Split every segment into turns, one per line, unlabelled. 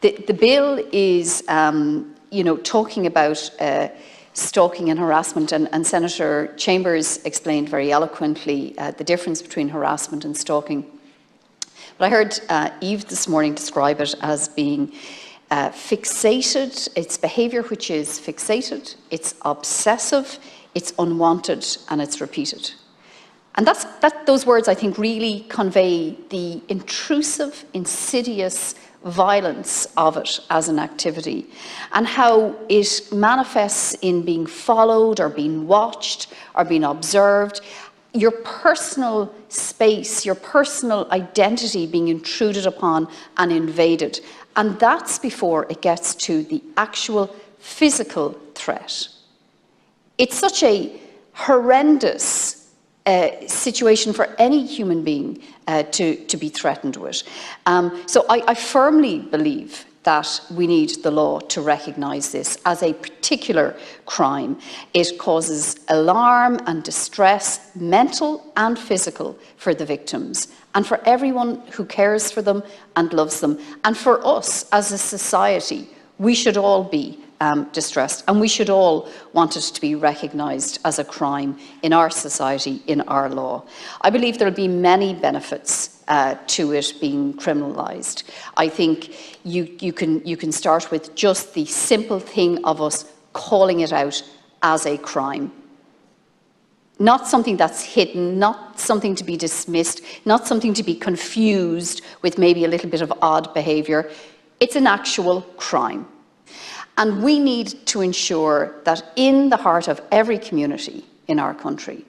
The bill is, talking about stalking and harassment, and Senator Chambers explained very eloquently the difference between harassment and stalking. But I heard Eve this morning describe it as being fixated. It's behaviour which is fixated, it's obsessive, it's unwanted, and it's repeated. And those words, I think, really convey the intrusive, insidious violence of it as an activity, and how it manifests in being followed or being watched or being observed, your personal space, your personal identity being intruded upon and invaded. And that's before it gets to the actual physical threat. It's such a horrendous situation for any human being to be threatened with. So I firmly believe that we need the law to recognise this as a particular crime. It causes alarm and distress, mental and physical, for the victims and for everyone who cares for them and loves them. And for us as a society, we should all be distressed, and we should all want it to be recognised as a crime in our society, in our law. I believe there will be many benefits to it being criminalised. I think you can start with just the simple thing of us calling it out as a crime. Not something that's hidden, not something to be dismissed, not something to be confused with maybe a little bit of odd behaviour. It's an actual crime. And we need to ensure that in the heart of every community in our country,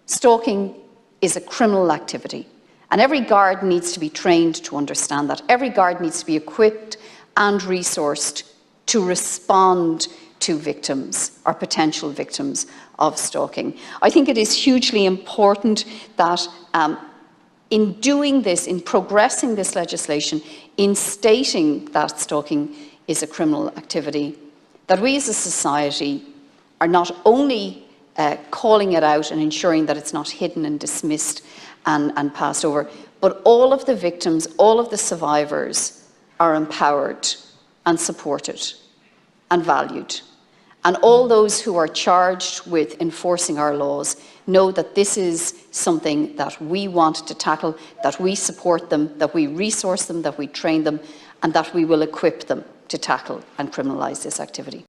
stalking is a criminal activity. And every guard needs to be trained to understand that. Every guard needs to be equipped and resourced to respond to victims or potential victims of stalking. I think it is hugely important that in doing this, in progressing this legislation, in stating that stalking is a criminal activity, that we as a society are not only calling it out and ensuring that it's not hidden and dismissed and passed over, but all of the victims, all of the survivors are empowered and supported and valued. And all those who are charged with enforcing our laws know that this is something that we want to tackle, that we support them, that we resource them, that we train them, and that we will equip them to tackle and criminalise this activity.